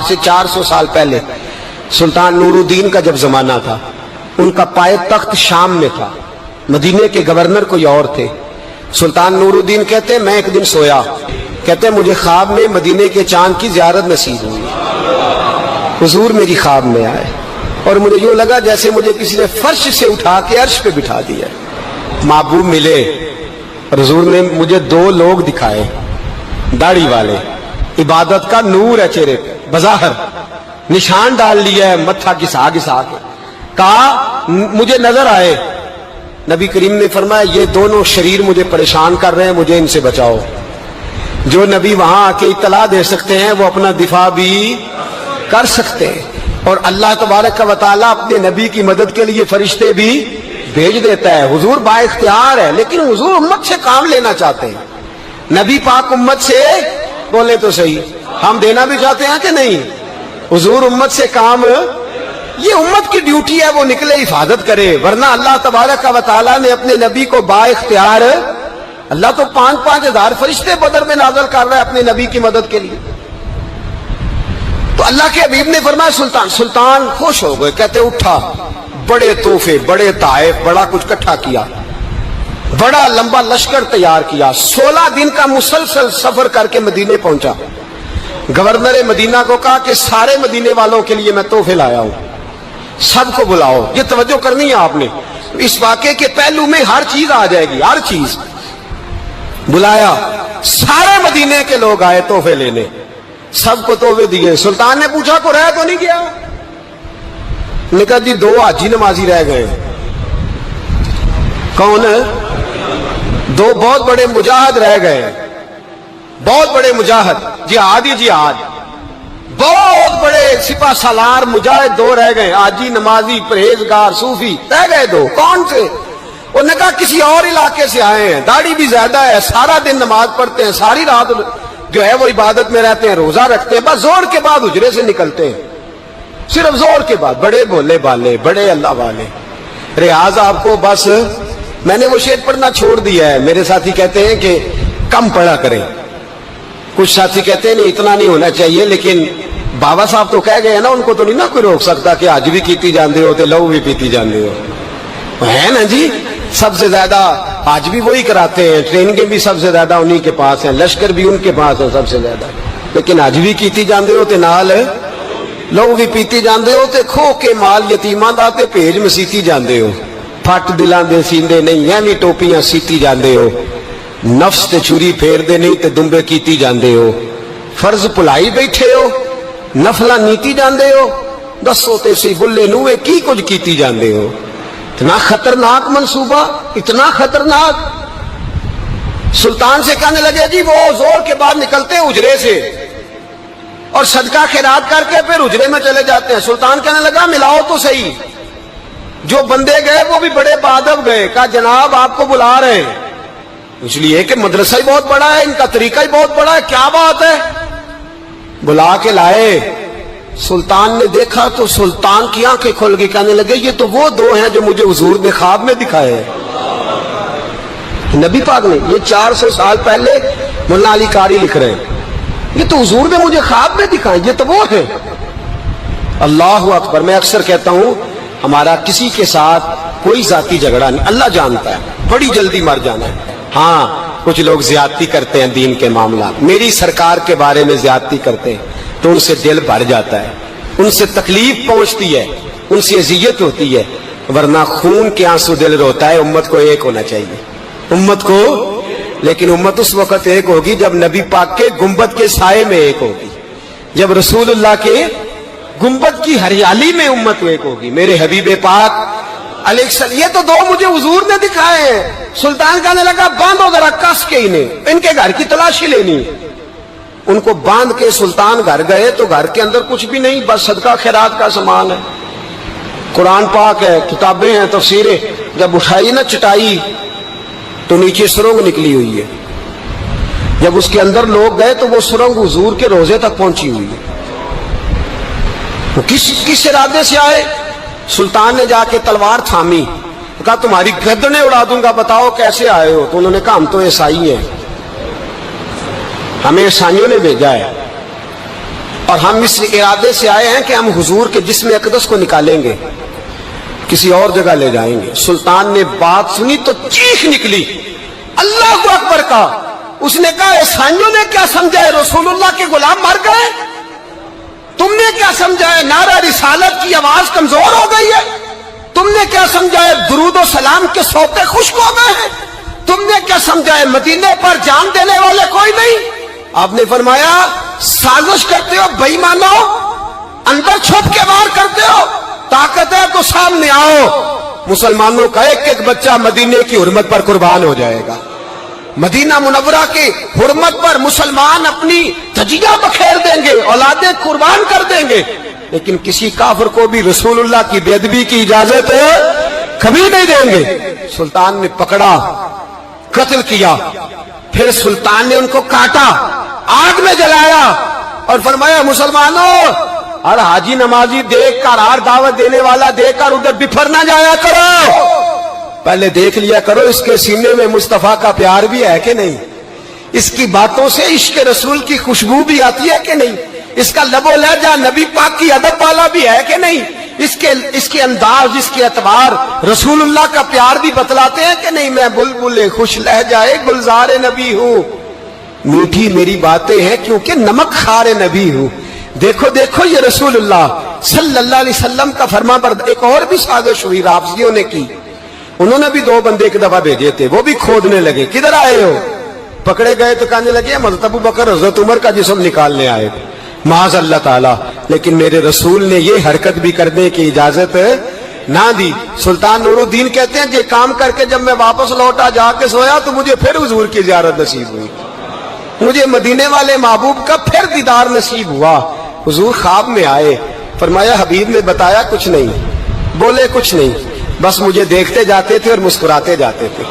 آج سے 400 سال پہلے سلطان نور الدین کا جب زمانہ تھا، ان کا پائے تخت شام میں تھا، مدینے کے گورنر کوئی اور تھے۔ سلطان نور الدین کہتے ہیں میں ایک دن سویا، کہتے ہیں مجھے خواب میں مدینے کے چاند کی زیارت نصیب ہوئی، حضور میری خواب میں آئے اور مجھے یوں لگا جیسے مجھے کسی نے فرش سے اٹھا کے عرش پہ بٹھا دیا۔ محبوب ملے اور حضور نے مجھے 2 لوگ دکھائے، داڑھی والے، عبادت کا نور ہے چہرے پہ، بظاہر نشان ڈال لیا ہے، متھا گھسا گھسا کے، کہا مجھے نظر آئے۔ نبی کریم نے فرمایا یہ دونوں شریر مجھے پریشان کر رہے ہیں، مجھے ان سے بچاؤ۔ جو نبی وہاں آ کے اطلاع دے سکتے ہیں وہ اپنا دفاع بھی کر سکتے ہیں، اور اللہ تبارک و تعالیٰ اپنے نبی کی مدد کے لیے فرشتے بھی بھیج دیتا ہے۔ حضور با اختیار ہے، لیکن حضور امت سے کام لینا چاہتے ہیں۔ نبی پاک امت سے، بولے تو صحیح، ہم دینا بھی چاہتے ہیں کہ نہیں؟ حضور امت سے کام، یہ امت کی ڈیوٹی ہے، وہ نکلے حفاظت کرے، ورنہ اللہ تبارک و تعالیٰ نے اپنے نبی کو با اختیار، اللہ تو 5,000 ہزار فرشتے بدر میں نازل کر رہا ہے اپنے نبی کی مدد کے لیے۔ تو اللہ کے حبیب نے فرمایا سلطان خوش ہو گئے، کہتے اٹھا، بڑے تحفے، بڑے تحائف، بڑا کچھ اکٹھا کیا، بڑا لمبا لشکر تیار کیا، 16 دن کا مسلسل سفر کر کے مدینے پہنچا۔ گورنر مدینہ کو کہا کہ سارے مدینے والوں کے لیے میں تحفے لایا ہوں، سب کو بلاؤ۔ یہ توجہ کرنی ہے آپ نے، اس واقعے کے پہلو میں ہر چیز آ جائے گی، ہر چیز۔ بلایا، سارے مدینے کے لوگ آئے تحفے لینے، سب کو تحفے دیے۔ سلطان نے پوچھا کو رہ تو نہیں گیا؟ نے کہا جی 2 حاجی نمازی رہ گئے۔ کون؟ 2 بہت بڑے مجاہد رہ گئے، بہت بڑے مجاہد، جہاد ہی جہاد، بہت بڑے سپاہ سالار مجاہد 2 رہ گئے، حاجی نمازی پرہیزگار صوفی رہ گئے 2۔ کون سے؟ انہوں نے کہا کسی اور علاقے سے آئے ہیں، داڑھی بھی زیادہ ہے، سارا دن نماز پڑھتے ہیں، ساری رات جو ہے وہ عبادت میں رہتے ہیں، روزہ رکھتے ہیں، بس زور کے بعد حجرے سے نکلتے ہیں، صرف زور کے بعد، بڑے بولے بالے، بڑے اللہ والے۔ ریاض آپ کو بس میں نے وہ شعر پڑھنا چھوڑ دیا ہے، میرے ساتھی کہتے ہیں کہ کم پڑھا کریں، کچھ ساتھی کہتے ہیں نہیں اتنا نہیں ہونا چاہیے، لیکن بابا صاحب تو کہہ گئے نا، ان کو تو نہیں نا کوئی روک سکتا کہ آج بھی کیتی جاندے ہو تے لو بھی پیتی جاندے ہو، ہے نا جی؟ سب سے زیادہ آج بھی وہی کراتے ہیں، ٹریننگیں بھی سب سے زیادہ انہی کے پاس ہیں، لشکر بھی ان کے پاس ہے سب سے زیادہ، لیکن آج بھی کیتی جاندے ہو تے نال لوگ بھی پیتی جاندے ہو تے کھو کے مال یتیماں دا تے بھیج مسیتی جاندے ہو، پھٹ دلاں دے سیندے نہیں ایویں ٹوپیاں سیتی جاندے ہو، نفس تے چھری پھیر دے نہیں تے دمبے کیتی جاندے ہو، فرض بھلائی بیٹھے ہو، نفلاں نیتی جاندے ہو، دسو تے سی بلے نوے کی کچھ کیتی جاندے ہو۔ اتنا خطرناک منصوبہ، اتنا خطرناک۔ سلطان سے کہنے لگے جی وہ زور کے بعد نکلتے ہیں حجرے سے اور صدقہ خیرات کر کے پھر حجرے میں چلے جاتے ہیں۔ سلطان کہنے لگا ملاؤ تو صحیح، جو بندے گئے وہ بھی بڑے بادب گئے، کہا جناب آپ کو بلا رہے ہیں، اس لیے کہ مدرسہ ہی بہت بڑا ہے، ان کا طریقہ ہی بہت بڑا ہے، کیا بات ہے؟ بلا کے لائے۔ سلطان نے دیکھا تو سلطان کی آنکھیں کھل گئی، کہنے لگے یہ تو وہ 2 ہیں جو مجھے حضور نے خواب میں دکھائے ہیں۔ نبی پاک نے، یہ 400 سال پہلے مولانا علی قاری لکھ رہے ہیں، یہ تو حضور نے مجھے خواب میں دکھائے، یہ تو وہ ہے۔ اللہ اکبر۔ میں اکثر کہتا ہوں ہمارا کسی کے ساتھ کوئی ذاتی جھگڑا نہیں، اللہ جانتا ہے، بڑی جلدی مر جانا ہے۔ ہاں کچھ لوگ زیادتی کرتے ہیں دین کے معاملات، میری سرکار کے بارے میں زیادتی کرتے ہیں تو ان سے دل بھر جاتا ہے، ان سے تکلیف پہنچتی ہے، ان سے اذیت ہوتی ہے، ورنہ خون کے آنسو دل روتا ہے۔ امت کو ایک ہونا چاہیے، امت کو، لیکن امت اس وقت ایک ہوگی جب نبی پاک کے گنبد کے سائے میں ایک ہوگی، جب رسول اللہ کے گنبد کی ہریالی میں امت ایک ہوگی۔ میرے حبیب پاک علیہ السلام، یہ تو 2 مجھے حضور نے دکھائے ہیں۔ سلطان کہنے لگا باندھو ذرا کس کے انہیں، ان کے گھر کی تلاشی لینی۔ ان کو باندھ کے سلطان گھر گئے تو گھر کے اندر کچھ بھی نہیں، بس صدقہ خیرات کا سامان ہے، قرآن پاک ہے، کتابیں ہیں، تفسیریں۔ جب اٹھائی نا چٹائی تو نیچے سرنگ نکلی ہوئی ہے، جب اس کے اندر لوگ گئے تو وہ سرنگ حضور کے روزے تک پہنچی ہوئی ہے۔ وہ کس ارادے سے آئے؟ سلطان نے جا کے تلوار تھامی، کہا تمہاری گردنیں اڑا دوں گا، بتاؤ کیسے آئے ہو؟ تو انہوں نے کہا ہم تو عیسائی ہیں، ہمیں عیسائیوں نے بھیجا ہے۔ اور ہم اس ارادے سے آئے ہیں کہ ہم حضور کے جسم اقدس کو نکالیں گے، کسی اور جگہ لے جائیں گے۔ سلطان نے بات سنی تو چیخ نکلی، اللہ اکبر کا۔ اس نے کہا عیسائیوں نے کیا سمجھا ہے رسول اللہ کے غلام مر گئے؟ تم نے کیا سمجھا ہے نعرہ رسالت کی آواز کمزور ہو گئی ہے؟ تم نے کیا سمجھا ہے درود و سلام کے سوتے خشک ہو گئے ہیں؟ تم نے کیا سمجھا ہے مدینے پر جان دینے والے کوئی نہیں؟ آپ نے فرمایا سازش کرتے ہو بے ایمانو، اندر چھپ کے وار کرتے ہو، طاقت ہے تو سامنے آؤ۔ مسلمانوں کا ایک ایک بچہ مدینے کی حرمت پر قربان ہو جائے گا۔ مدینہ منورہ کی حرمت پر مسلمان اپنی تجیہ بکھیر دیں گے، اولادیں قربان کر دیں گے، لیکن کسی کافر کو بھی رسول اللہ کی بے ادبی کی اجازت کبھی نہیں دیں گے۔ سلطان نے پکڑا، قتل کیا، پھر سلطان نے ان کو کاٹا، آگ میں جلایا اور فرمایا مسلمانوں، ہر حاجی نمازی دیکھ کر، ہر دعوت دینے والا دیکھ کر ادھر بفر نہ جایا کرو، پہلے دیکھ لیا کرو اس کے سینے میں مصطفیٰ کا پیار بھی ہے کہ نہیں، اس کی باتوں سے عشق رسول کی خوشبو بھی آتی ہے کہ نہیں، اس کا لب و لہجہ نبی پاک کی ادب والا بھی ہے کہ نہیں، اس کے انداز، اس کے اعتبار رسول اللہ کا پیار بھی بتلاتے ہیں کہ نہیں۔ میں بلبل خوش لہجہ گلزار نبی ہوں، میٹھی میری باتیں ہیں کیونکہ نمک خار نبی ہوں۔ دیکھو دیکھو یہ رسول اللہ صلی اللہ علیہ وسلم کا فرما بردار۔ ایک اور بھی سازش ہوئی رافضیوں نے کی، انہوں نے بھی 2 بندے ایک دفعہ بھیجے تھے، وہ بھی کھودنے لگے کدھر آئے ہو، پکڑے گئے تو کہنے لگے حضرت ابو بکر حضرت عمر کا جسم نکالنے آئے، معاذ اللہ تعالی۔ لیکن میرے رسول نے یہ حرکت بھی کرنے کی اجازت نہ دی۔ سلطان نور الدین کہتے ہیں یہ کام کر کے جب میں واپس لوٹا جا کے سویا تو مجھے پھر حضور کی زیارت نصیب ہوئی، مجھے مدینے والے محبوب کا پھر دیدار نصیب ہوا۔ حضور خواب میں آئے، فرمایا حبیب نے بتایا کچھ نہیں، بولے کچھ نہیں، بس مجھے دیکھتے جاتے تھے اور مسکراتے جاتے تھے۔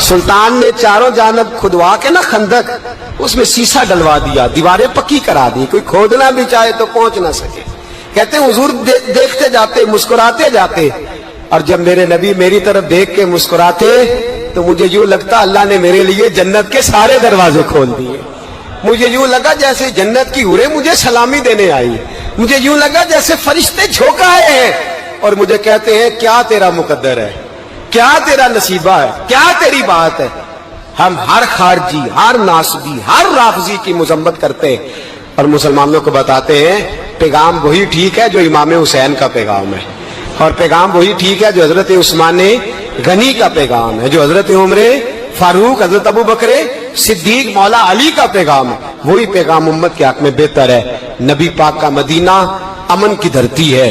سلطان نے چاروں جانب کھدوا کے نا خندق، اس میں سیسا ڈلوا دیا، دیواریں پکی کرا دی، کوئی کھودنا بھی چاہے تو پہنچ نہ سکے۔ کہتے ہیں حضور دیکھتے جاتے، مسکراتے جاتے، اور جب میرے نبی میری طرف دیکھ کے مسکراتے تو مجھے یوں لگتا اللہ نے میرے لیے جنت کے سارے دروازے کھول دیے۔ مجھے یوں لگا جیسے جنت کی حوریں مجھے سلامی دینے آئی، مجھے یوں لگا جیسے فرشتے جھونکائے ہیں اور مجھے کہتے ہیں کیا تیرا مقدر ہے، کیا تیرا نصیبہ ہے، کیا تیری بات ہے۔ ہم ہر خارجی، ہر ناسبی، ہر رافضی کی مذمت کرتے اور مسلمانوں کو بتاتے ہیں پیغام وہی ٹھیک ہے جو امام حسین کا پیغام ہے، اور پیغام وہی ٹھیک ہے جو حضرت عثمان غنی کا پیغام ہے، جو حضرت عمر فاروق، حضرت ابو بکر صدیق، مولا علی کا پیغام ہے، وہی پیغام امت کے حق میں بہتر ہے۔ نبی پاک کا مدینہ امن کی دھرتی ہے،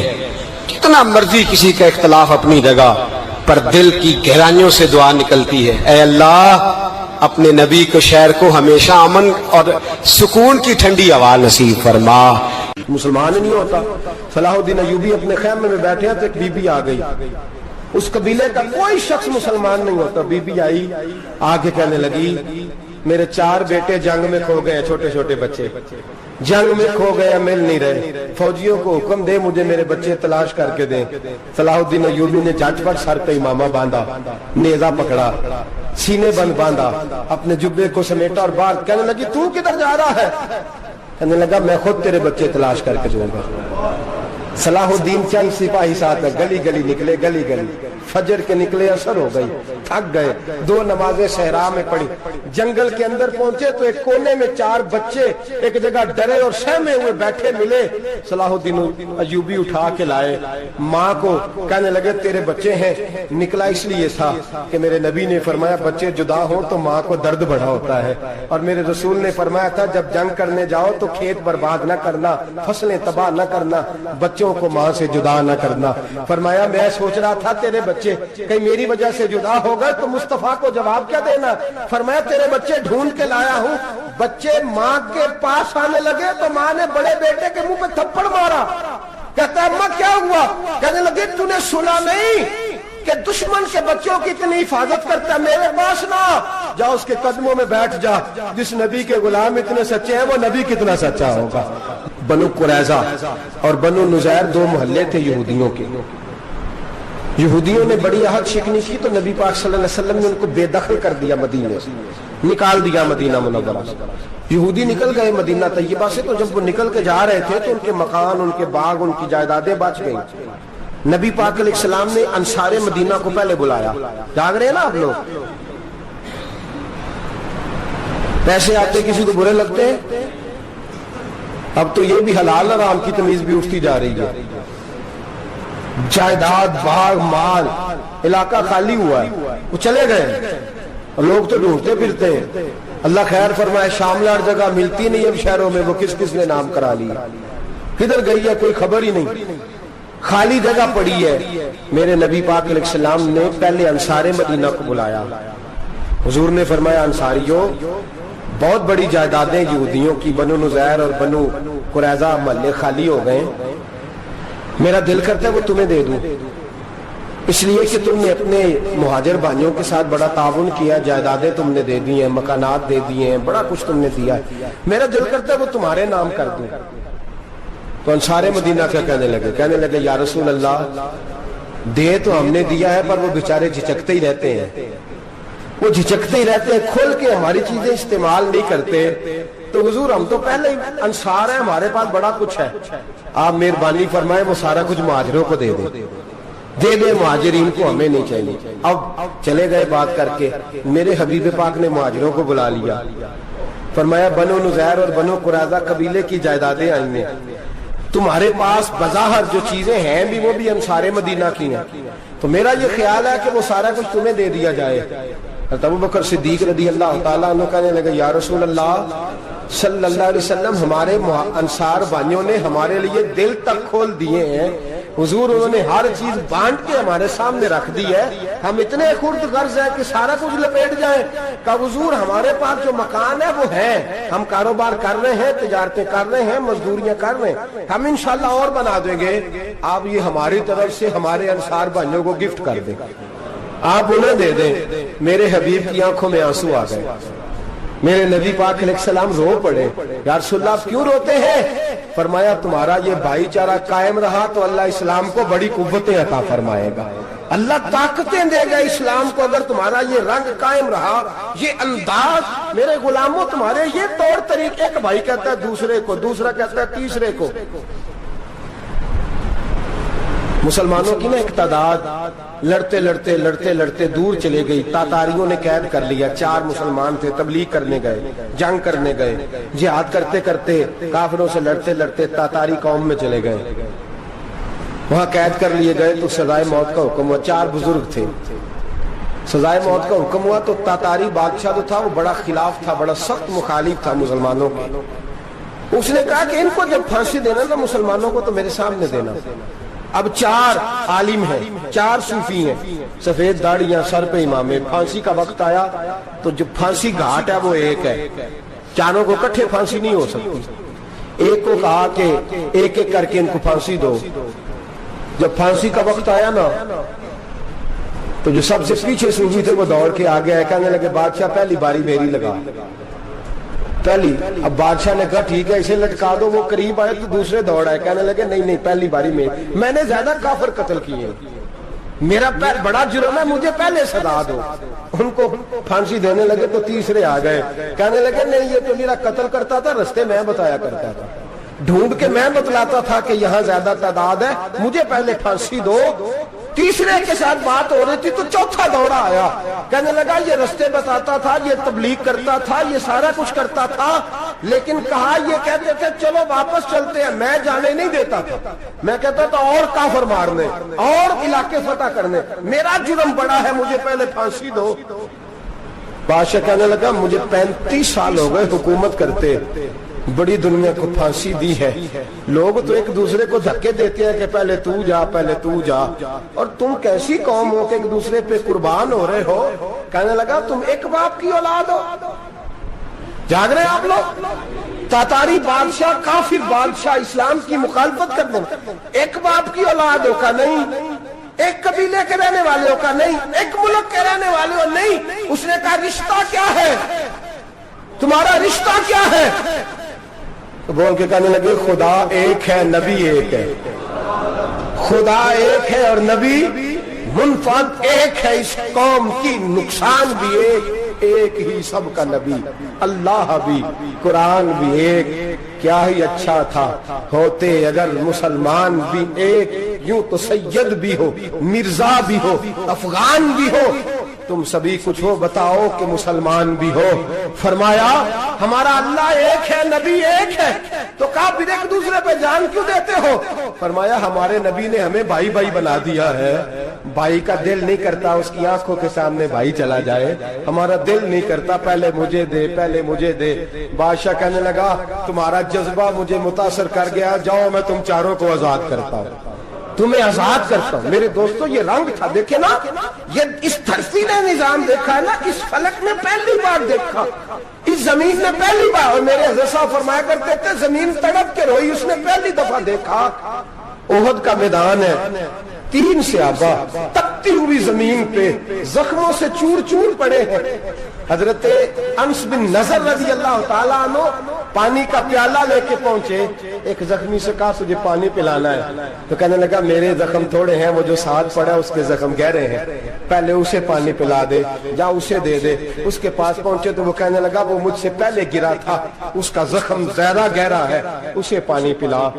کتنا مرضی کسی کا اختلاف اپنی جگہ، پر دل کی گہرائیوں سے دعا نکلتی ہے، اے اللہ اپنے نبی کو شہر کو ہمیشہ امن اور سکون کی ٹھنڈی ہوا نصیب فرما۔ مسلمان ہی نہیں ہوتا۔ صلاح الدین ایوبی اپنے خیمے میں بیٹھے ہیں تو ایک بی بی آ گئی، اس قبیلے کا کوئی شخص مسلمان نہیں ہوتا۔ بی بی آئی، آگے کہنے لگی میرے 4 بیٹے جنگ میں کھو گئے، چھوٹے چھوٹے بچے جنگ میں کھو گئے، مل نہیں رہے، فوجیوں کو حکم دے مجھے میرے بچے تلاش کر کے دیں۔ صلاح الدین ایوبی نے جھٹ پٹ سر پہ امامہ باندھا، نیزہ پکڑا، سینے بند باندھا، اپنے جبے کو سمیٹا اور باہر کہنے لگی تو کدھر جا رہا ہے؟ کہنے لگا میں خود تیرے بچے تلاش کر کے دوں گا۔ صلاح الدین چند سپاہی ساتھ گلی گلی نکلے، گلی گلی فجر کے نکلے، اثر ہو گئی، تھک گئے، 2 نمازیں صحرا میں پڑھی، جنگل کے اندر پہنچے تو ایک کونے میں 4 بچے ایک جگہ ڈرے اور سہمے ہوئے بیٹھے ملے۔ صلاح الدین ایوبی اٹھا کے لائے، ماں کو کہنے لگے تیرے بچے ہیں۔ نکلا اس لیے تھا کہ میرے نبی نے فرمایا بچے جدا ہوں تو ماں کو درد بڑا ہوتا ہے، اور میرے رسول نے فرمایا تھا جب جنگ کرنے جاؤ تو کھیت برباد نہ کرنا، فصلیں تباہ نہ کرنا، بچوں کو ماں سے جدا نہ کرنا۔ فرمایا میں سوچ رہا تھا تیرے بچے کہیں میری وجہ سے جدا ہو گئے تو مصطفیٰ کو جواب کیا دینا؟ فرمایا تیرے بچے ڈھونڈ کے لایا ہوں۔ بچے ماں کے پاس آنے لگے تو ماں نے بڑے بیٹے کے منہ پہ تھپڑ مارا، کہتا ہے اماں کیا ہوا؟ کہنے لگے تو نے سنا نہیں کہ دشمن کے بچوں کی اتنی حفاظت کرتا ہے، میرے پاس نہ جا، اس کے قدموں میں بیٹھ جا، جس نبی کے غلام اتنے سچے ہیں وہ نبی کتنا سچا ہوگا۔ بنو قریظہ اور بنو نذیر 2 محلے تھے یہودیوں کے، یہودیوں نے بڑی عہد شکنی کی تو نبی پاک صلی اللہ علیہ وسلم نے ان کو بے دخل کر دیا، مدینے سے نکال دیا، مدینہ منورہ سے۔ یہودی نکل گئے مدینہ طیبہ سے، تو جب وہ نکل کے جا رہے تھے تو ان کے مکان، ان کے باغ، ان کی جائیدادیں بچ گئیں۔ نبی پاک علیہ السلام نے انصار مدینہ کو پہلے بلایا۔ جاگ رہے ہیں نا آپ لوگ؟ پیسے آتے کسی کو برے لگتے ہیں؟ اب تو یہ بھی حلال حرام کی تمیز بھی اٹھتی جا رہی ہے۔ جائیداد، باغ، مال، علاقہ خالی ہوا ہے، وہ چلے گئے، لوگ تو ڈھونڈتے پھرتے ہیں۔ اللہ خیر فرمائے، شاملہ ہر جگہ ملتی نہیں اب شہروں میں، وہ کس کس نے نام کرا لیا، کدھر گئی ہے کوئی خبر ہی نہیں، خالی جگہ پڑی ہے۔ میرے نبی پاک علیہ السلام نے پہلے انصار مدینہ کو بلایا۔ حضور نے فرمایا، انصاریوں، بہت بڑی جائیدادیں یہودیوں کی بنو نذیر اور بنو قریظہ محلے خالی ہو گئے، میرا دل کرتا ہے وہ تمہیں دے دوں، اس لیے کہ تم نے اپنے مہاجر بھائیوں کے ساتھ بڑا تعاون کیا، جائیدادیں تم نے دے دی ہیں، مکانات دے دیے ہیں، بڑا کچھ تم نے دیا ہے، میرا دل کرتا ہے وہ تمہارے نام کر دوں۔ تو انصار مدینہ کیا کہنے لگے یا رسول اللہ، دے تو ہم نے دیا ہے پر وہ بیچارے جھچکتے ہی رہتے ہیں، وہ جھچکتے ہی رہتے ہیں، کھل کے ہماری چیزیں استعمال نہیں کرتے۔ تو حضور ہم تو پہلے انصار ہیں، ہمارے پاس بڑا کچھ ہے، آپ مہربانی فرمائیں وہ سارا کچھ مہاجروں کو دے دے مہاجرین کو، ہمیں نہیں چاہیے۔ اب چلے گئے بات کر کے، میرے حبیب پاک نے مہاجروں کو بلا لیا، فرمایا بنو نذیر اور بنو قریظہ قبیلے کی جائیدادیں آئی ہیں، تمہارے پاس بظاہر جو چیزیں ہیں بھی وہ بھی انصار مدینہ کی ہیں، تو میرا یہ خیال ہے کہ وہ سارا کچھ تمہیں دے دیا جائے۔ حضرت ابوبکر صدیق رضی اللہ تعالیٰ عنہ کہنے لگے یا رسول اللہ صلی اللہ علیہ وسلم، ہمارے انصار بھائیوں نے ہمارے لیے دل تک کھول دیے ہیں حضور، انہوں نے ہر چیز بانٹ کے ہمارے سامنے رکھ دی ہے، ہم اتنے خرد غرض ہیں کہ سارا کچھ لپیٹ جائیں۔ کہ حضور ہمارے پاس جو مکان ہے وہ ہے، ہم کاروبار کر رہے ہیں، تجارتیں کر رہے ہیں، مزدوریاں کر رہے ہیں، ہم انشاءاللہ اور بنا دیں گے، آپ یہ ہماری طرف سے ہمارے انصار بھائیوں کو گفٹ کر دیں، آپ انہیں دے دیں۔ میرے حبیب کی آنکھوں میں آنسو آ گئے، میرے نبی پاک علیہ السلام رو پڑے، یا رسول اللہ آپ کیوں روتے ہیں؟ فرمایا تمہارا یہ بھائی چارہ قائم رہا تو اللہ اسلام کو بڑی قوتیں عطا فرمائے گا، اللہ طاقتیں دے گا اسلام کو، اگر تمہارا یہ رنگ قائم رہا، یہ انداز، میرے غلاموں تمہارے یہ طور طریقے، ایک بھائی کہتا ہے دوسرے کو، دوسرا کہتا ہے تیسرے کو۔ مسلمانوں کی نا ایک تعداد لڑتے لڑتے دور چلے گئی، تاتاریوں نے قید کر لیا، 4 مسلمان تھے، تبلیغ کرنے گئے، جنگ کرنے گئے، جہاد کرتے کرتے کافروں سے لڑتے تاتاری قوم میں چلے گئے، وہاں قید کر لیے گئے تو سزائے موت کا حکم ہوا، 4 بزرگ تھے، سزائے موت کا حکم ہوا تو تاتاری بادشاہ جو تھا وہ بڑا خلاف تھا، بڑا سخت مخالف تھا مسلمانوں کے، اس نے کہا کہ ان کو جب پھانسی دینا تو مسلمانوں کو تو میرے سامنے دینا۔ اب 4 عالم ہیں، 4 صوفی ہیں، سفید داڑیاں، سر پہ امامے، پھانسی کا وقت آیا تو جو پھانسی گھاٹ ہے وہ ایک ہے، چاروں کو کٹھے پھانسی نہیں ہو سکتی، ایک کو کہا کہ ایک ایک کر کے ان کو پھانسی دو۔ جب پھانسی کا وقت آیا نا تو جو سب سے پیچھے صوفی تھے وہ دوڑ کے آگے آئے، کہنے لگے بادشاہ پہلی باری میری لگا، پہلی۔ اب بادشاہ نے کہا ٹھیک ہے اسے لٹکا دو، وہ قریب آئے تو دوسرے دوڑ آئے، کہنے لگے نہیں پہلی باری میں نے زیادہ کافر قتل کیے، میرا بڑا جرم ہے، مجھے پہلے سزا دو۔ ان کو پھانسی دینے لگے تو تیسرے آ گئے، کہنے لگے نہیں یہ تو میرا قتل کرتا تھا، رستے میں بتایا کرتا تھا، ڈھونڈ کے میں بتلاتا تھا کہ یہاں زیادہ تعداد ہے، مجھے پہلے پھانسی دو۔ تیسرے کے ساتھ بات ہو رہی تھی تو چوتھا دوڑا آیا، کہنے لگا یہ رستے بتاتا تھا، یہ تبلیغ کرتا تھا، یہ سارا کچھ کرتا تھا، لیکن کہا یہ کہتے تھے چلو واپس چلتے ہیں، میں جانے نہیں دیتا تھا، میں کہتا تھا اور کافر مارنے اور علاقے فتح کرنے، میرا جرم بڑا ہے، مجھے پہلے پھانسی دو۔ بادشاہ کہنے لگا مجھے 35 سال ہو گئے حکومت کرتے، بڑی دنیا کو پھانسی دی ہے، لوگ تو ایک دوسرے کو دھکے دیتے ہیں کہ پہلے تو جا پہلے تو جا، اور تم کیسی قوم ہو کہ ایک دوسرے پہ قربان ہو رہے ہو؟ کہنے لگا تم ایک باپ کی اولاد ہو۔ جاگ رہے ہیں آپ لوگ؟ تاتاری بادشاہ، کافر بادشاہ، اسلام کی مخالفت کر دیں، ایک باپ کی اولاد ہو کا نہیں، ایک قبیلے کے رہنے والے ہو کا نہیں، ایک ملک کے رہنے والے ہو نہیں۔ اس نے کہا رشتہ کیا ہے تمہارا، رشتہ کیا ہے؟ تو بول کے کہنے لگے خدا ایک ہے، نبی ایک ہے، خدا ایک ہے اور نبی منفعت ایک ہے اس قوم کی، نقصان بھی ایک ہی سب کا نبی، اللہ بھی قرآن بھی ایک، کیا ہی اچھا تھا ہوتے اگر مسلمان بھی ایک، یوں تو سید بھی ہو، مرزا بھی ہو، افغان بھی ہو، تم سبھی کچھ ہو، بتاؤ کہ مسلمان بھی ہو۔ فرمایا ہمارا اللہ ایک ہے، نبی ایک ہے، تو کہا پھر ایک دوسرے پہ جان کیوں دیتے ہو؟ فرمایا ہمارے نبی نے ہمیں بھائی بھائی بنا دیا ہے، بھائی کا دل نہیں کرتا اس کی آنکھوں کے سامنے بھائی چلا جائے، ہمارا دل نہیں کرتا پہلے مجھے دے پہلے مجھے دے۔ بادشاہ کہنے لگا تمہارا جذبہ مجھے متاثر کر گیا، جاؤ میں تم چاروں کو آزاد کرتا ہوں، تمہیں آزاد کرتا ہوں۔ میرے دوستو یہ رنگ تھا، دیکھیں نا، یہ اس دھرتی نے نظام دیکھا ہے نا، اس فلک نے پہلی بار دیکھا، اس زمین نے پہلی بار، اور میرے حضرت صاحب فرمایا کرتے تھے زمین تڑپ کے روئی، اس نے پہلی دفعہ دیکھا۔ احد کا میدان ہے، 3 صحابہ تپتی ہوئی زمین پہ زخموں سے چور چور پڑے ہیں۔ حضرت انس بن نضر رضی اللہ تعالیٰ عنہ پانی کا پیالہ لے کے پہنچے، ایک زخمی سے کہا تجھے پانی پلانا ہے، تو کہنے لگا میرے زخم تھوڑے ہیں، وہ جو ساتھ پڑا ہے اس کے زخم گہرے ہیں، پہلے اسے پانی پلا دے، جا اسے دے دے۔ اس کے پاس پہنچے تو وہ کہنے لگا وہ مجھ سے پہلے گرا تھا، اس کا زخم زیادہ گہرا ہے، اسے پانی پلا۔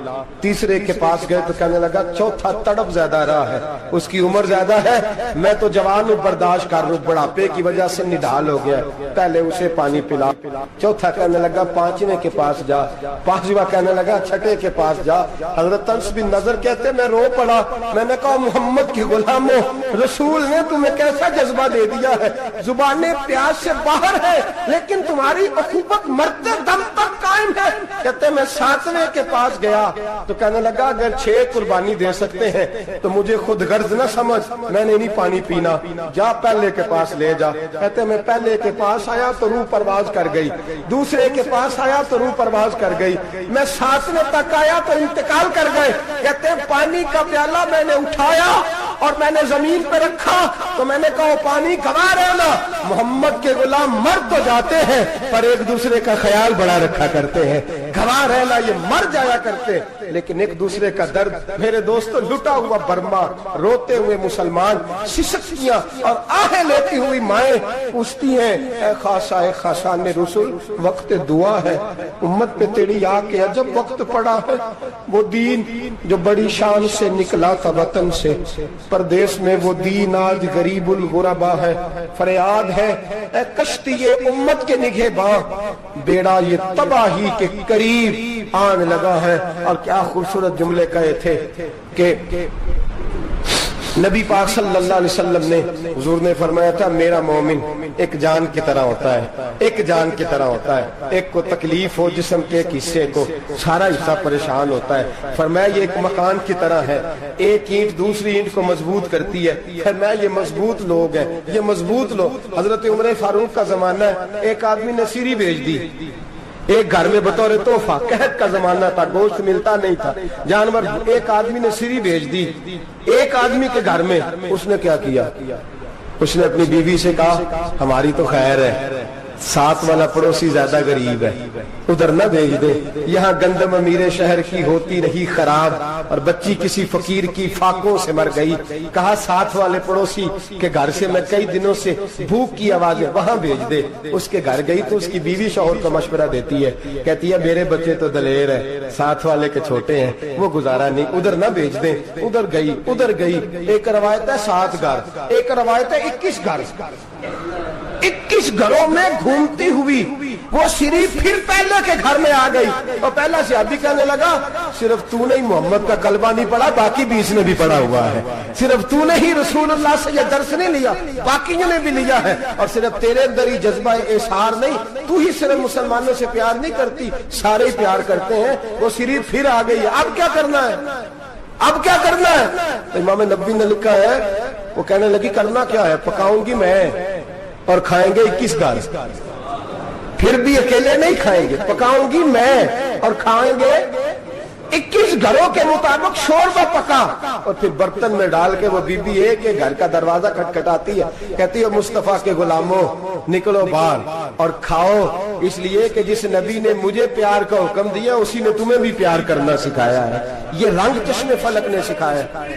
تیسرے کے پاس گئے تو کہنے لگا چوتھا تڑپ زیادہ رہا ہے، اس کی عمر زیادہ ہے، میں تو جوان ہوں برداشت کر لوں، بڑھاپے کی وجہ سے نڈھال ہو گیا، پہلے اسے پانی پلا۔ چوتھا کہنے لگا پانچویں کے پاس جا، پانچواں کہنے لگا چھٹے کے پاس جا۔ حضرت انس بن نضر کہتے میں رو پڑا، میں نے کہا محمد کے غلاموں، رسول نے تمہیں کیسا جذبہ دے دیا ہے، زبانیں پیاس سے باہر ہے لیکن تمہاری اخوت مرتے دم تک قائم ہے۔ کہتے میں 7ویں کے پاس گیا تو کہنے لگا اگر 6 قربانی دے سکتے ہیں تو مجھے خود غرض نہ سمجھ، میں نے نہیں پانی پینا، جا پہلے کے پاس لے جا۔ کہتے میں پہلے کے پاس آیا تو روح پرواز کر گئی، دوسرے کے پاس آیا تو روح پرواز کر گئی، میں 7ویں تک آیا تو انتقال کر گئے۔ کہتے ہیں پانی کا پیالہ میں نے اٹھایا اور میں نے زمین پہ رکھا تو میں نے کہا پانی گوا رہنا، محمد کے غلام مر تو جاتے ہیں پر ایک دوسرے کا خیال بڑا رکھا کرتے ہیں، گوا رہنا یہ مر جایا کرتے لیکن ایک دوسرے کا درد۔ میرے دوستو لٹا ہوا برما، روتے ہوئے مسلمان، سسکیاں اور آہیں لیتی ہوئی مائیں پوچھتی ہیں اے خاصا اے خاصان رسول، وقت دعا ہے، امت پہ تیری آ کے عجب وقت پڑا ہے، وہ دین جو بڑی شان سے نکلا تھا وطن سے، پردیس میں وہ دین آج غریب الغربا ہے، فریاد ہے اے کشتی امت کے نگہباں، بیڑا یہ تباہی کے قریب آن لگا ہے۔ اور کیا خوبصورت جملے کہے تھے کہ نبی پاک صلی اللہ علیہ وسلم نے، حضور نے فرمایا تھا میرا مومن ایک جان کی طرح ہوتا ہے، ایک جان کی طرح ہوتا ہے، ایک کو تکلیف ہو جسم کے ایک حصے کو سارا حصہ پریشان ہوتا ہے، فرمایا یہ ایک مکان کی طرح ہے، ایک اینٹ دوسری اینٹ کو مضبوط کرتی ہے، فرمایا یہ مضبوط لوگ ہیں، یہ مضبوط لوگ۔ حضرت عمر فاروق کا زمانہ ہے، ایک آدمی نے سیری بھیج دی ایک گھر میں بطور تحفہ، قحط کا زمانہ تھا، گوشت ملتا نہیں تھا، جانور، ایک آدمی نے سیری بھیج دی ایک آدمی کے گھر میں، اس نے کیا کیا، اس نے اپنی بیوی سے کہا ہماری تو خیر ہے، ساتھ والا پڑوسی زیادہ غریب ہے، ادھر نہ بھیج دے، یہاں گندم امیر شہر کی ہوتی رہی خراب اور بچی کسی فقیر کی فاقوں سے مر گئی، کہا ساتھ والے پڑوسی کے گھر سے میں کئی دنوں سے بھوک کی آوازیں، وہاں بھیج دے۔ اس کے گھر گئی تو اس کی بیوی شوہر کو مشورہ دیتی ہے، کہتی ہے میرے بچے تو دلیر ہے، ساتھ والے کے چھوٹے ہیں، وہ گزارا نہیں، ادھر نہ بھیج دیں، ادھر گئی۔ ایک روایت ہے 7 گھر، ایک روایت ہے 21 گھر، 21 گھروں میں گھومتی ہوئی وہ سری پھر پہلے کے گھر میں آ گئی، اور پہلا صحابی کہنے لگا صرف تو نے ہی محمد کا کلمہ نہیں پڑھا، باقی 20 نے بھی پڑھا ہوا ہے، صرف تو نے ہی رسول اللہ سے یہ درس نہیں لیا، باقیوں نے بھی لیا ہے، اور صرف تیرے اندر ہی جذبہ اظہار نہیں، تو ہی صرف مسلمانوں سے پیار نہیں کرتی، سارے ہی پیار کرتے ہیں۔ وہ سری پھر آ گئی، اب کیا کرنا ہے، اب کیا کرنا ہے؟ امام نبوی نے لکھا ہے، وہ کہنے لگی کرنا کیا ہے، پکاؤں گی میں اور کھائیں گے 21 گھر، پھر بھی اکیلے نہیں کھائیں گے، پکاؤں گی میں اور کھائیں گے 21 گھروں کے مطابق شوربہ پکا، اور پھر برتن میں ڈال کے وہ بی بی ایک ایک گھر کا دروازہ کھٹکھٹاتی ہے، کہتی ہے مصطفیٰ کے غلاموں نکلو باہر اور کھاؤ، اس لیے کہ جس نبی نے مجھے پیار کا حکم دیا اسی نے تمہیں بھی پیار کرنا سکھایا ہے، یہ رنگ چشم فلک نے سکھایا ہے۔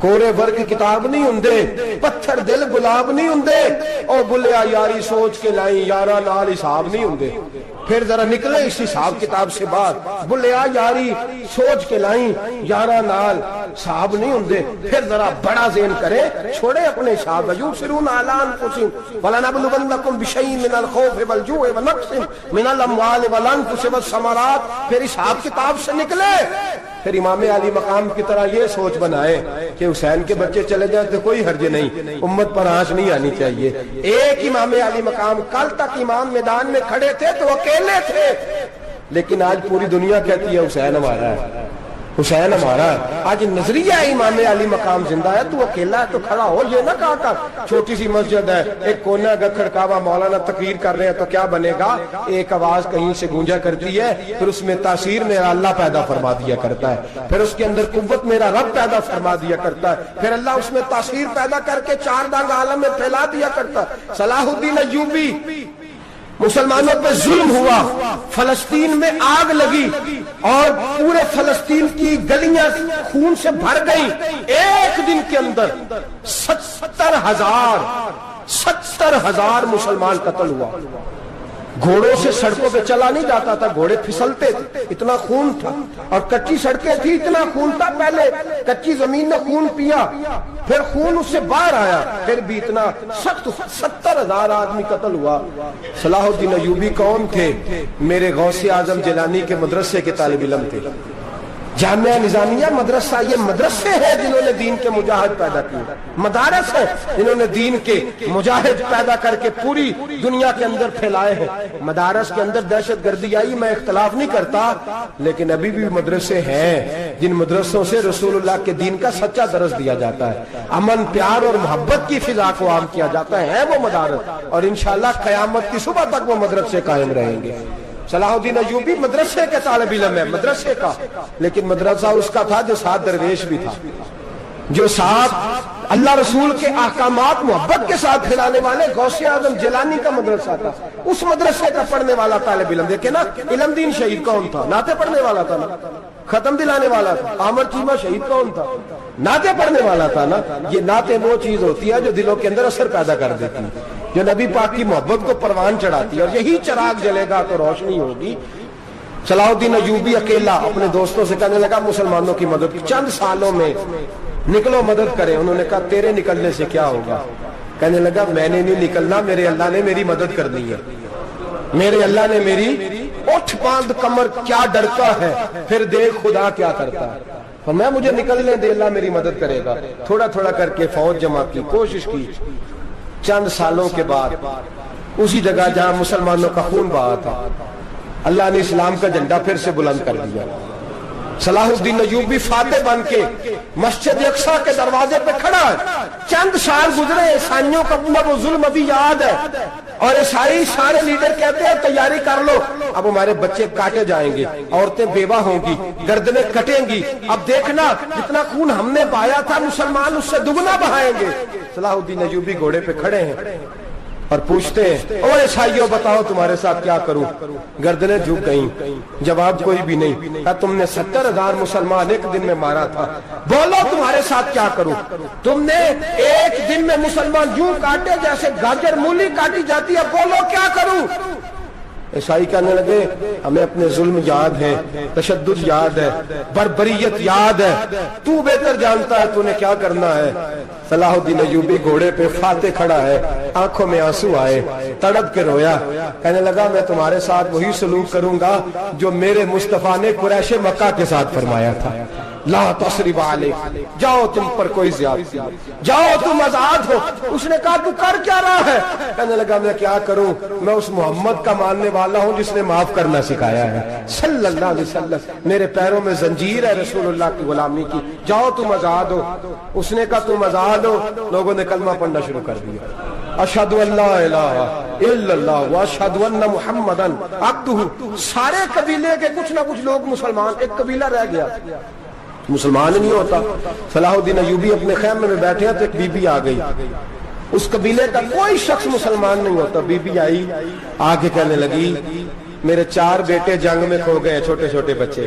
ਕੋਰੇ ਵਰਗ ਕਿਤਾਬ ਨਹੀਂ ਹੁੰਦੇ, ਪੱਥਰ ਦਿਲ ਗੁਲਾਬ ਨਹੀਂ ਹੁੰਦੇ। ਉਹ ਬੁੱਲਿਆ ਯਾਰੀ ਸੋਚ ਕੇ ਲਾਈ, ਯਾਰਾਂ ਨਾਲ ਹਿਸਾਬ ਨਹੀਂ ਹੁੰਦੇ। پھر ذرا نکلے اس حساب کتاب سے بات، بلیا یاری سوچ کے لائیں، یارہ نال صاحب نہیں ہوندے۔ پھر ذرا بڑا ذہن کرے، چھوڑے اپنے حساب، یبصرون علی انفسہم وَلَنَبْلُوَنَّکُمْ بِشَیْءٍ مِنَ الْخَوْفِ وَالْجُوعِ وَنَقْصٍ مِنَ الْأَمْوَالِ وَالْأَنفُسِ وَالثَّمَرَاتِ۔ پھر حساب کتاب سے نکلے، پھر امام علی مقام کی طرح یہ سوچ بنائے کہ حسین کے بچے چلے جائیں تو کوئی حرج نہیں، امت پر آنچ نہیں آنی چاہیے۔ ایک امام علی مقام، کل تک امام میدان میں کھڑے تھے تو اکیلے تھے، لیکن آج پوری دنیا کہتی ہے حسین ہمارا ہے، حسین ہمارا ہے۔ آج نظریہ امام علی مقام زندہ ہے، تو اکیلا ہے تو کھڑا ہو، یہ نہ کہا کر چھوٹی سی مسجد ہے، ایک کونا کا کھڑکاوا، مولانا تقریر کر رہے ہیں تو کیا بنے گا؟ ایک آواز کہیں سے گونجا کرتی ہے، پھر اس میں تاثیر میرا اللہ پیدا فرما دیا کرتا ہے، پھر اس کے اندر قوت میرا رب پیدا فرما دیا کرتا ہے، پھر اللہ اس میں تاثیر پیدا کر کے چار دانگ عالم میں پھیلا دیا کرتا ہے۔ صلاح الدین ایوبی، مسلمانوں پہ ظلم ہوا، فلسطین میں آگ لگی اور پورے فلسطین کی گلیاں خون سے بھر گئیں۔ ایک دن کے اندر 70,000 مسلمان قتل ہوا۔ گھوڑوں سے سڑکوں پہ چلا نہیں جاتا تھا، گھوڑے پھسلتے تھے، اتنا خون تھا، اور کچی سڑکیں تھی، اتنا خون تھا۔ پہلے کچی زمین نے خون پیا، پھر خون اس سے باہر آیا، پھر بھی اتنا سخت 70,000 آدمی قتل ہوا۔ صلاح الدین ایوبی کون تھے؟ میرے غوث اعظم جیلانی کے مدرسے کے طالب علم تھے۔ جامعہ نظامیہ مدرسہ، یہ مدرسے ہیں جنہوں نے دین کے مجاہد پیدا کیے، مدارس ہیں جنہوں نے دین کے مجاہد پیدا کر کے پوری دنیا کے اندر پھیلائے ہیں۔ مدارس کے اندر دہشت گردی آئی، میں اختلاف نہیں کرتا، لیکن ابھی بھی مدرسے ہیں جن مدرسوں سے رسول اللہ کے دین کا سچا درس دیا جاتا ہے، امن، پیار اور محبت کی فضا کو عام کیا جاتا ہے وہ مدارس، اور انشاءاللہ قیامت کی صبح تک وہ مدرسے قائم رہیں گے۔ صلاح الدین ایوبی مدرسے کے طالب علم ہے، مدرسے کا، لیکن مدرسہ اس کا تھا جو ساتھ درویش بھی تھا، جو ساتھ اللہ رسول کے احکامات محبت کے ساتھ پھیلانے والے غوث اعظم جیلانی کا مدرسہ تھا۔ اس مدرسے کا پڑھنے والا طالب علم، دیکھیں نا، علم دین شہید کون تھا؟ نعتیں پڑھنے والا تھا نا، ختم دلانے والا تھا۔ عامر چیمہ شہید کون تھا؟ نعتیں پڑھنے والا تھا نا۔ یہ نعتیں وہ چیز ہوتی ہے جو دلوں کے اندر اثر پیدا کر دیتی ہے، جو نبی پاک کی محبت کو پروان چڑھاتی ہے، اور یہی چراغ جلے گا تو روشنی ہوگی۔ صلاح الدین ایوبی اکیلا اپنے دوستوں سے کہنے لگا مسلمانوں کی مدد چند سالوں میں نکلو مدد کریں۔ انہوں نے کہا تیرے نکلنے سے کیا ہوگا؟ کہنے لگا میں نے نہیں نکلنا، میرے اللہ نے میری مدد کرنی ہے، میرے اللہ نے میری اٹھ باندھ کمر کیا ڈرتا ہے، پھر دیکھ خدا کیا کرتا ہے۔ فرمایا مجھے نکلنے دے، اللہ میری مدد کرے گا۔ تھوڑا تھوڑا کر کے فوج جمع کی، کوشش کی۔ چند سالوں کے بعد اسی جگہ جہاں مسلمانوں کا خون بہا تھا، اللہ نے اسلام کا جھنڈا پھر سے بلند کر دیا۔ صلاح الدین ایوبی فاتح بن کے مسجد اقصیٰ کے دروازے پہ کھڑا ہے۔ چند سال گزرے، عیسائیوں کا پورا وہ ظلم ابھی یاد ہے، اور عیسائی سارے لیڈر کہتے ہیں تیاری کر لو، اب ہمارے بچے کاٹے جائیں گے، عورتیں بیوہ ہوں گی، گردنیں کٹیں گی، اب دیکھنا جتنا خون ہم نے بہایا تھا مسلمان اس سے دگنا بہائیں گے۔ صلاح الدین ایوبی گھوڑے پہ کھڑے ہیں اور پوچھتے ہیں او عیسائیوں بتاؤ تمہارے ساتھ کیا کروں؟ گردنیں جھک گئیں، جواب کوئی بھی نہیں۔ کہا تم نے 70,000 مسلمان ایک دن میں مارا تھا، بولو تمہارے ساتھ کیا کروں؟ تم نے ایک دن میں مسلمان یوں کاٹے جیسے گاجر مولی کاٹی جاتی ہے، بولو کیا کروں؟ عیسائی کہنے لگے ہمیں اپنے ظلم یاد ہے، تشدد یاد ہے، بربریت یاد ہے، تو بہتر جانتا ہے تو نے کیا کرنا ہے۔ صلاح الدین ایوبی گھوڑے پہ فاتح کھڑا ہے، آنکھوں میں آنسو آئے، تڑپ کے رویا، کہنے لگا میں تمہارے ساتھ وہی سلوک کروں گا جو میرے مصطفیٰ نے قریش مکہ کے ساتھ فرمایا تھا، لا تصریب علیک، جاؤ تم پر کوئی زیادتی، جاؤ تم آزاد ہو۔ اس نے کہا تو کر کیا رہا ہے؟ کہنے لگا میں کیا کروں، میں اس محمد کا ماننے والا ہوں جس نے معاف کرنا سکھایا ہے صلی اللہ علیہ وسلم، میرے پیروں میں زنجیر ہے رسول اللہ کی غلامی کی، جاؤ تم آزاد ہو۔ اس نے کہا تم آزاد ہو، لوگوں نے کلمہ پڑھنا شروع کر دیا، اشہد ان لا الہ الا اللہ واشہد ان محمدن عبدہ۔ سارے قبیلے کے کچھ نہ کچھ لوگ مسلمان، ایک قبیلہ رہ گیا مسلمان نہیں ہوتا۔ صلاح الدین ایوبی اپنے خیمے میں بیٹھے ہیں تو ایک بی بی آ گئی، اس قبیلے کا کوئی شخص مسلمان نہیں ہوتا۔ بی بی آئی، آگے کہنے لگی میرے 4 بیٹے جنگ میں کھو گئے، چھوٹے چھوٹے بچے،